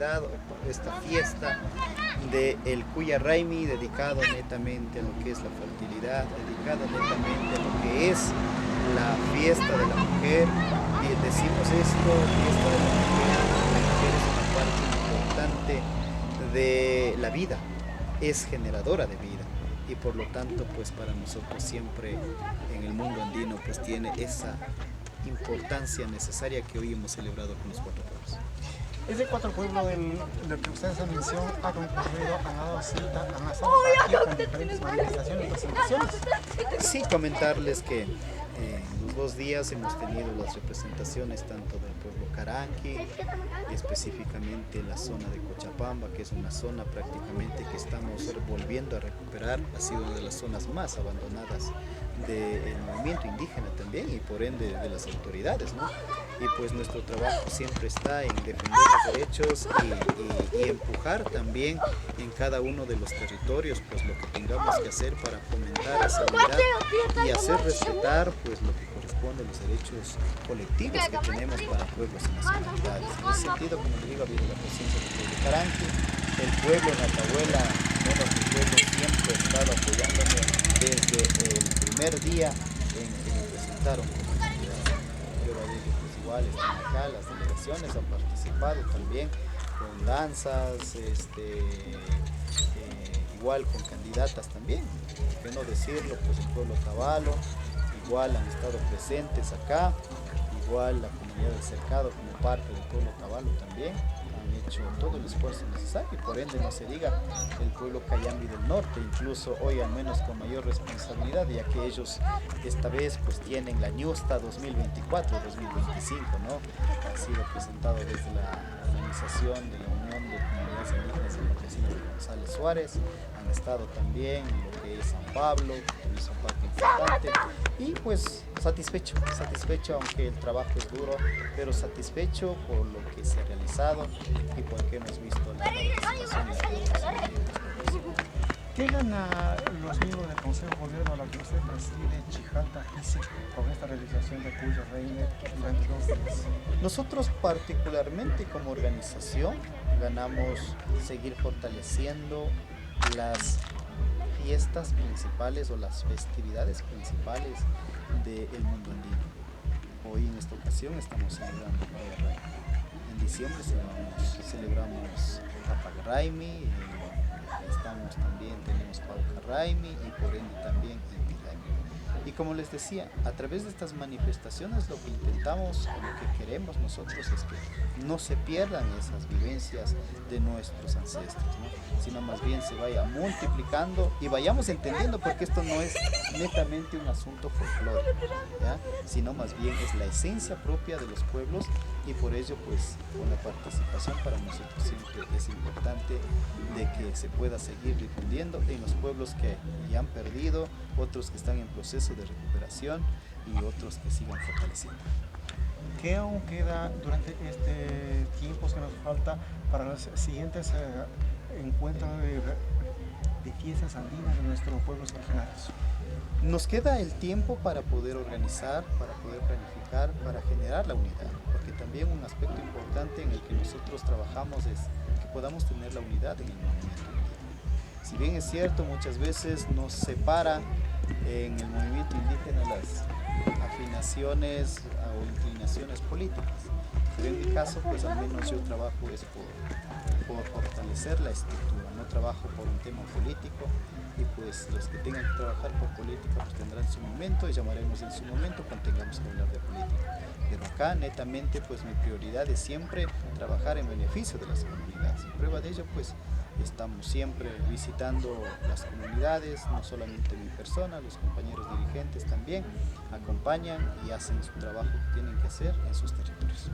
festividad o por esta fiesta del Cuya Raimi, dedicado netamente a lo que es la fertilidad, dedicado netamente a lo que es la fiesta de la mujer. Y decimos esto, fiesta de la mujer es una parte importante de la vida, es generadora de vida y por lo tanto pues para nosotros siempre en el mundo andino pues tiene esa importancia necesaria que hoy hemos celebrado con los cuatro pueblos. Ese cuatro pueblos del que ustedes han mencionado ha concurrido, han dado cita, han estado aquí con diferentes manifestaciones, presentaciones. Sí, comentarles que los 2 días hemos tenido las representaciones tanto del pueblo Caranqui, específicamente la zona de Cochapamba, que es una zona prácticamente que estamos volviendo a recuperar, ha sido una de las zonas más abandonadas del movimiento indígena también y por ende de las autoridades, ¿no? Y pues nuestro trabajo siempre está en defender los derechos y empujar también en cada uno de los territorios pues lo que tengamos que hacer para fomentar esa unidad y hacer respetar pues lo que corresponde a los derechos colectivos que tenemos para pueblos y nacionalidades. En ese sentido, como le digo, ha habido la presencia del pueblo Caranqui, el pueblo Natahuela, menos mi pueblo siempre ha estado apoyándome desde el primer día en que me presentaron como candidato. Prueba de ello, pues igual están acá, las delegaciones han participado también con danzas, igual con candidatas también, por qué no decirlo, pues el pueblo Tabalo, igual han estado presentes acá, igual la comunidad del Cercado como parte del pueblo Tabalo también han hecho todo el esfuerzo necesario y por ende no se diga el pueblo Cayambi del Norte, incluso hoy al menos con mayor responsabilidad, ya que ellos esta vez pues tienen la Ñusta 2024-2025, ¿no? Ha sido presentado desde la organización de la Unión de Comunidades Indígenas y Campesinas de González Suárez, han estado también en lo que es San Pablo, que es un parte importante, y pues satisfecho, aunque el trabajo es duro, pero satisfecho por lo que se ha realizado y porque hemos visto la participación y la realización. ¿Qué gana los miembros del Consejo de Gobierno a la que usted preside, Chijalta Gise, con esta realización de Cuya Reine durante 2 días? Nosotros particularmente como organización ganamos seguir fortaleciendo las fiestas principales o las festividades principales del mundo andino. Hoy en esta ocasión estamos celebrando Cuya Reine. En diciembre celebramos Papagaraimi, tenemos Pauca Raimi y por ende también Inti Raimi. Y como les decía, a través de estas manifestaciones lo que intentamos, lo que queremos nosotros es que no se pierdan esas vivencias de nuestros ancestros, ¿no? Sino más bien se vaya multiplicando y vayamos entendiendo, porque esto no es netamente un asunto folclórico, ¿ya? Sino más bien es la esencia propia de los pueblos y por ello pues con la participación para nosotros siempre es importante de que se pueda seguir difundiendo en los pueblos que ya han perdido, otros que están en proceso de recuperación y otros que sigan fortaleciendo. ¿Qué aún queda durante este tiempo que nos falta para los siguientes encuentros de fiestas andinas de nuestros pueblos originarios? Nos queda el tiempo para poder organizar, para poder planificar, para generar la unidad, porque también un aspecto importante en el que nosotros trabajamos es que podamos tener la unidad en el movimiento indígena. Si bien es cierto, muchas veces nos separa en el movimiento indígena las afinaciones o inclinaciones políticas, pero en mi caso pues al menos yo trabajo es por fortalecer la estructura, no trabajo por un tema político y pues los que tengan que trabajar por política pues tendrán su momento y llamaremos en su momento cuando tengamos que hablar de política. Pero acá netamente pues mi prioridad es siempre trabajar en beneficio de las comunidades. Prueba de ello pues estamos siempre visitando las comunidades, no solamente mi persona, los compañeros dirigentes también acompañan y hacen su trabajo que tienen que hacer en sus territorios.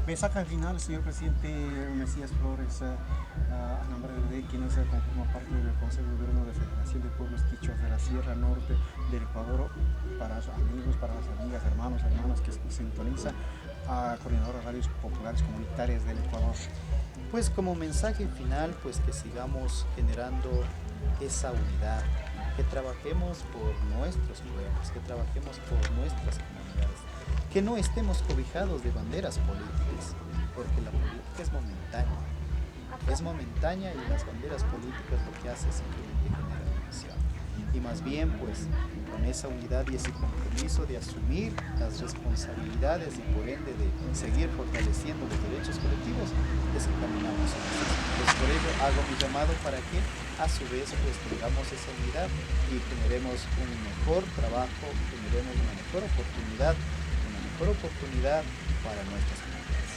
Mensaje al final, señor presidente Mesías Flores, a nombre de quienes conforman parte del Consejo de Gobierno de Federación de Pueblos Quichuas de la Sierra Norte del Ecuador, para los amigos, para las amigas, hermanos, hermanas que sintonizan, a coordinadoras radios populares comunitarias del Ecuador. Pues como mensaje final, pues que sigamos generando esa unidad, que trabajemos por nuestros pueblos, que trabajemos por nuestras comunidades, que no estemos cobijados de banderas políticas, porque la política es momentánea. es momentánea y las banderas políticas lo que hace es simplemente generar división. Y más bien pues con esa unidad y ese compromiso de asumir las responsabilidades y por ende de seguir fortaleciendo los derechos colectivos es que caminamos en este sentido. Pues por ello hago mi llamado para que a su vez pues tengamos esa unidad y generemos un mejor trabajo, generemos una mejor oportunidad para nuestras comunidades.